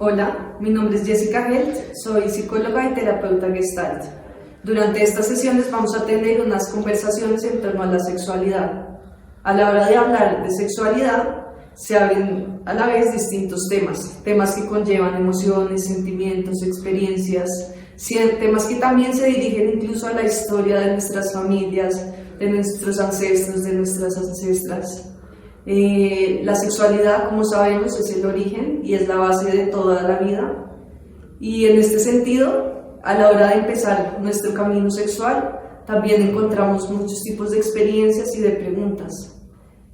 Hola, mi nombre es Jessica Helt, soy psicóloga y terapeuta Gestalt. Durante estas sesiones vamos a tener unas conversaciones en torno a la sexualidad. A la hora de hablar de sexualidad, se abren a la vez distintos temas que conllevan emociones, sentimientos, experiencias, temas que también se dirigen incluso a la historia de nuestras familias, de nuestros ancestros, de nuestras ancestras. La sexualidad, como sabemos, es el origen y es la base de toda la vida. Y en este sentido, a la hora de empezar nuestro camino sexual, también encontramos muchos tipos de experiencias y de preguntas.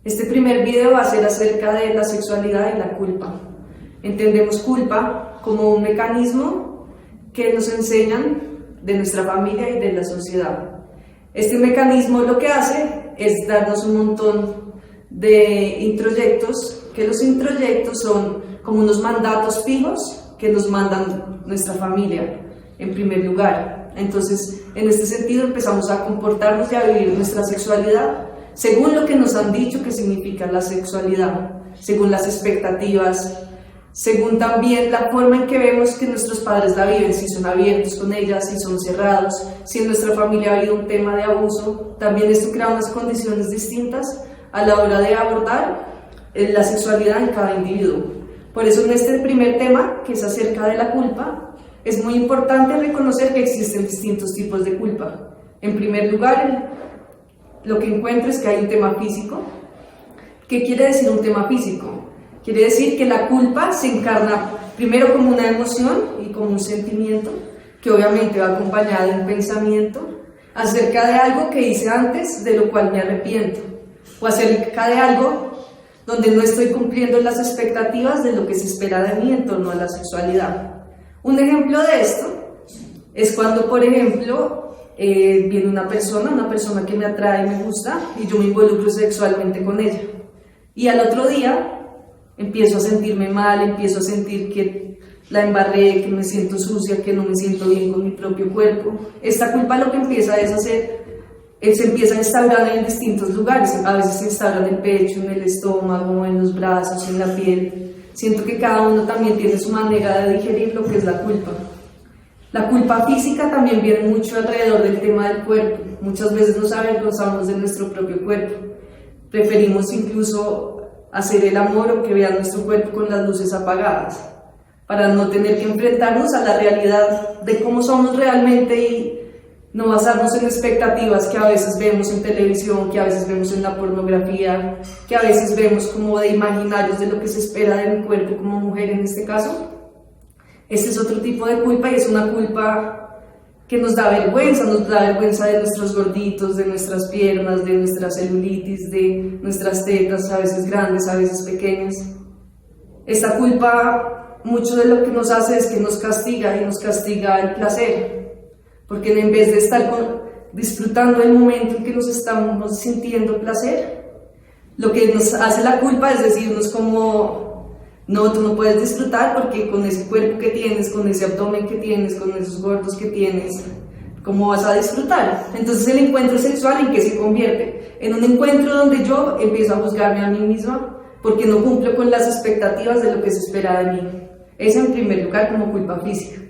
Este primer video va a ser acerca de la sexualidad y la culpa. Entendemos culpa como un mecanismo que nos enseñan de nuestra familia y de la sociedad. Este mecanismo lo que hace es darnos un montón de introyectos, que los introyectos son como unos mandatos fijos que nos mandan nuestra familia en primer lugar. Entonces, en este sentido empezamos a comportarnos y a vivir nuestra sexualidad según lo que nos han dicho que significa la sexualidad, según las expectativas, según también la forma en que vemos que nuestros padres la viven, si son abiertos con ella, si son cerrados, si en nuestra familia ha habido un tema de abuso. También esto crea unas condiciones distintas a la hora de abordar la sexualidad en cada individuo. Por eso en este primer tema, que es acerca de la culpa, es muy importante reconocer que existen distintos tipos de culpa. En primer lugar, lo que encuentro es que hay un tema físico. ¿Qué quiere decir un tema físico? Quiere decir que la culpa se encarna primero como una emoción y como un sentimiento, que obviamente va acompañada de un pensamiento acerca de algo que hice antes, de lo cual me arrepiento, o acerca de algo donde no estoy cumpliendo las expectativas de lo que se espera de mí en torno a la sexualidad. Un ejemplo de esto es cuando, por ejemplo, viene una persona que me atrae, me gusta, y yo me involucro sexualmente con ella. Y al otro día empiezo a sentirme mal, empiezo a sentir que la embarré, que me siento sucia, que no me siento bien con mi propio cuerpo. Esta culpa lo que empieza es se empieza a instaurar en distintos lugares. A veces se instaura en el pecho, en el estómago, en los brazos, en la piel. Siento que cada uno también tiene su manera de digerir lo que es la culpa. La culpa física también viene mucho alrededor del tema del cuerpo. Muchas veces nos avergonzamos de nuestro propio cuerpo. Preferimos incluso hacer el amor o que vean nuestro cuerpo con las luces apagadas, para no tener que enfrentarnos a la realidad de cómo somos realmente y no basarnos en expectativas que a veces vemos en televisión, que a veces vemos en la pornografía, que a veces vemos como de imaginarios de lo que se espera de mi cuerpo como mujer en este caso. Este es otro tipo de culpa y es una culpa que nos da vergüenza de nuestros gorditos, de nuestras piernas, de nuestra celulitis, de nuestras tetas, a veces grandes, a veces pequeñas. Esta culpa, mucho de lo que nos hace es que nos castiga y nos castiga el placer, porque en vez de estar disfrutando el momento en que nos estamos sintiendo placer, lo que nos hace la culpa es decirnos como: no, tú no puedes disfrutar porque con ese cuerpo que tienes, con ese abdomen que tienes, con esos gordos que tienes, ¿cómo vas a disfrutar? Entonces el encuentro sexual, ¿en qué se convierte? En un encuentro donde yo empiezo a juzgarme a mí misma porque no cumplo con las expectativas de lo que se espera de mí. Eso en primer lugar como culpa física.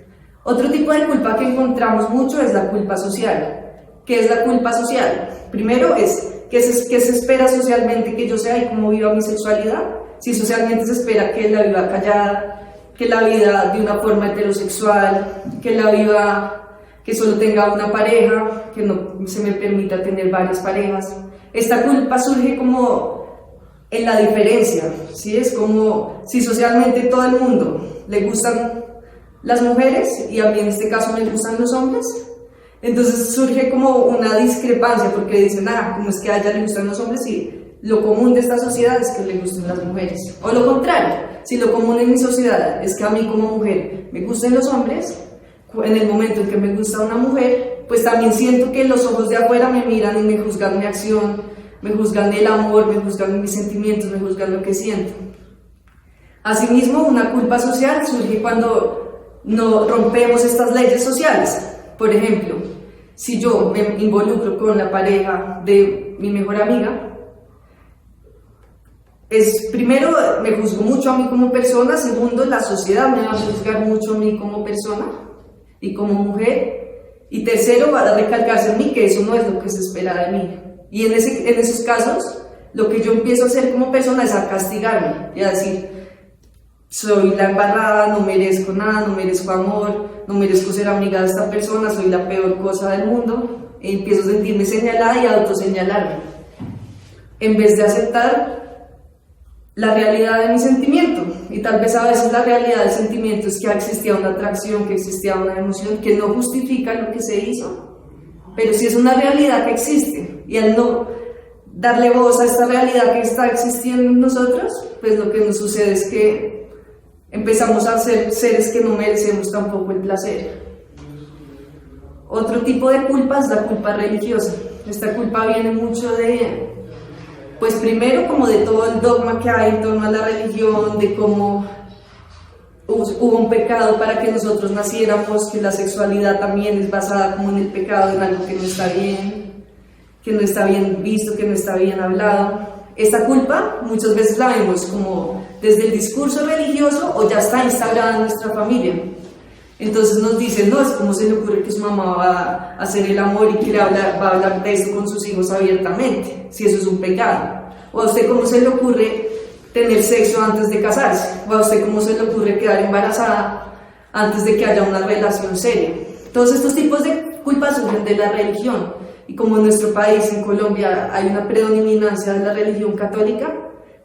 Otro tipo de culpa que encontramos mucho es la culpa social. ¿Qué es la culpa social? Primero es ¿qué se espera socialmente que yo sea y cómo viva mi sexualidad? Si socialmente se espera que la viva callada, que la viva de una forma heterosexual, que solo tenga una pareja, que no se me permita tener varias parejas. Esta culpa surge como en la diferencia, ¿sí? Es como si socialmente todo el mundo le gustan las mujeres y a mí en este caso me gustan los hombres, entonces surge como una discrepancia porque dicen, ¿cómo es que a ella le gustan los hombres y lo común de esta sociedad es que le gusten las mujeres? O lo contrario, si lo común en mi sociedad es que a mí como mujer me gusten los hombres, en el momento en que me gusta una mujer, pues también siento que los ojos de afuera me miran y me juzgan mi acción, me juzgan el amor, me juzgan mis sentimientos, me juzgan lo que siento. Asimismo, una culpa social surge cuando no rompemos estas leyes sociales. Por ejemplo, si yo me involucro con la pareja de mi mejor amiga, primero, me juzgo mucho a mí como persona. Segundo, la sociedad me va a juzgar mucho a mí como persona y como mujer. Y tercero, va a recalcarse en mí que eso no es lo que se espera de mí. Y en esos casos, lo que yo empiezo a hacer como persona es a castigarme y a decir: soy la embarrada, no merezco nada, no merezco amor, no merezco ser amiga de esta persona, soy la peor cosa del mundo. Y empiezo a sentirme señalada y a autoseñalarme, en vez de aceptar la realidad de mi sentimiento. Y tal vez a veces la realidad del sentimiento es que existía una atracción, que existía una emoción que no justifica lo que se hizo, pero sí es una realidad que existe. Y al no darle voz a esta realidad que está existiendo en nosotros, pues lo que nos sucede es que empezamos a ser seres que no merecemos tampoco el placer. Otro tipo de culpa es la culpa religiosa. Esta culpa viene mucho de, pues primero, como de todo el dogma que hay en torno a la religión, de cómo hubo un pecado para que nosotros naciéramos, que la sexualidad también es basada como en el pecado, en algo que no está bien visto, que no está bien hablado. Esta culpa muchas veces la vemos como desde el discurso religioso o ya está instaurada en nuestra familia. Entonces nos dicen: no, es como se le ocurre que su mamá va a hacer el amor y que va a hablar de eso con sus hijos abiertamente, si eso es un pecado. O a usted cómo se le ocurre tener sexo antes de casarse, o a usted cómo se le ocurre quedar embarazada antes de que haya una relación seria. Todos estos tipos de culpas surgen de la religión, y como en nuestro país, en Colombia, hay una predominancia de la religión católica,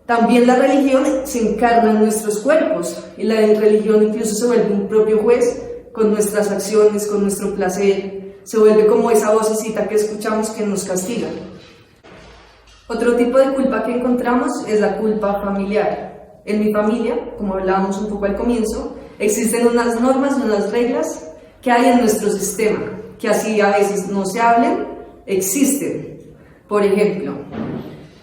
también la religión se encarna en nuestros cuerpos, y la religión incluso se vuelve un propio juez con nuestras acciones, con nuestro placer. Se vuelve como esa vocecita que escuchamos que nos castiga. Otro tipo de culpa que encontramos es la culpa familiar. En mi familia, como hablábamos un poco al comienzo, existen unas normas y unas reglas que hay en nuestro sistema, que así a veces no se hablen, existen. Por ejemplo,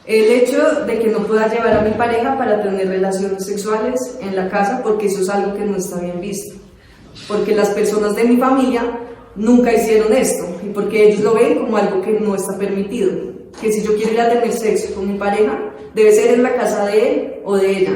el hecho de que no pueda llevar a mi pareja para tener relaciones sexuales en la casa, porque eso es algo que no está bien visto, porque las personas de mi familia nunca hicieron esto, y porque ellos lo ven como algo que no está permitido, que si yo quiero ir a tener sexo con mi pareja, debe ser en la casa de él o de ella,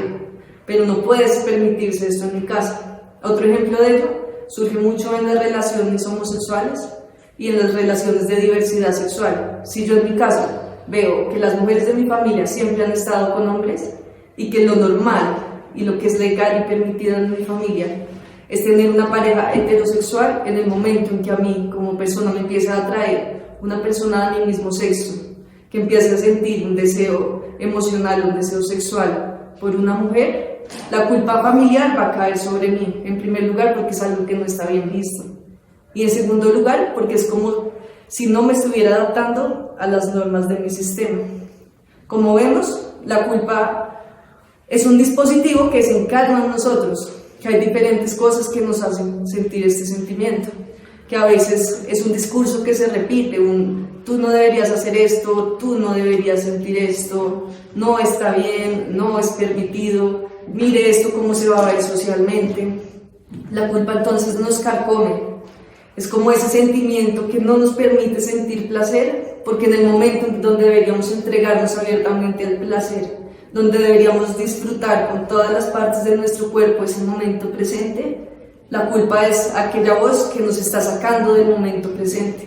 pero no puedes permitirse esto en mi casa. Otro ejemplo de ello surge mucho en las relaciones homosexuales y en las relaciones de diversidad sexual. Si yo en mi caso veo que las mujeres de mi familia siempre han estado con hombres y que lo normal y lo que es legal y permitido en mi familia es tener una pareja heterosexual, en el momento en que a mí como persona me empieza a atraer una persona de mi mismo sexo, que empiece a sentir un deseo emocional, un deseo sexual por una mujer, la culpa familiar va a caer sobre mí, en primer lugar porque es algo que no está bien visto, y en segundo lugar porque es como si no me estuviera adaptando a las normas de mi sistema. Como vemos, la culpa es un dispositivo que se encarna en nosotros, que hay diferentes cosas que nos hacen sentir este sentimiento, que a veces es un discurso que se repite, tú no deberías hacer esto, tú no deberías sentir esto, no está bien, no es permitido, mire esto cómo se va a ver socialmente. La culpa entonces nos carcome. Es como ese sentimiento que no nos permite sentir placer, porque en el momento en donde deberíamos entregarnos abiertamente al placer, donde deberíamos disfrutar con todas las partes de nuestro cuerpo ese momento presente, la culpa es aquella voz que nos está sacando del momento presente.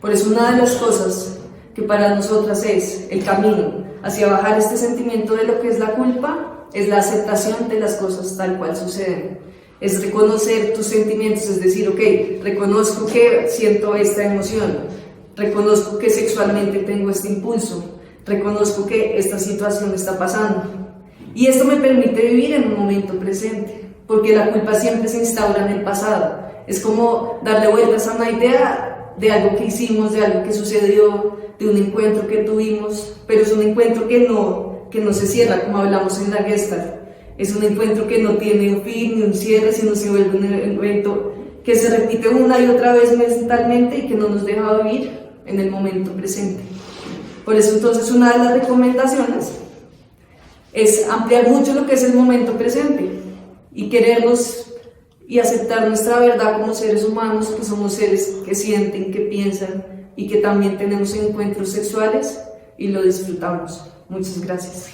Por eso una de las cosas que para nosotras es el camino hacia bajar este sentimiento de lo que es la culpa, es la aceptación de las cosas tal cual suceden. Es reconocer tus sentimientos, es decir, ok, reconozco que siento esta emoción, reconozco que sexualmente tengo este impulso, reconozco que esta situación está pasando. Y esto me permite vivir en un momento presente, porque la culpa siempre se instaura en el pasado. Es como darle vueltas a una idea de algo que hicimos, de algo que sucedió, de un encuentro que tuvimos, pero es un encuentro que no se cierra, como hablamos en la Gestalt. Es un encuentro que no tiene un fin ni un cierre, sino se vuelve un evento que se repite una y otra vez mentalmente y que no nos deja vivir en el momento presente. Por eso entonces una de las recomendaciones es ampliar mucho lo que es el momento presente y querernos y aceptar nuestra verdad como seres humanos, que somos seres que sienten, que piensan y que también tenemos encuentros sexuales y lo disfrutamos. Muchas gracias.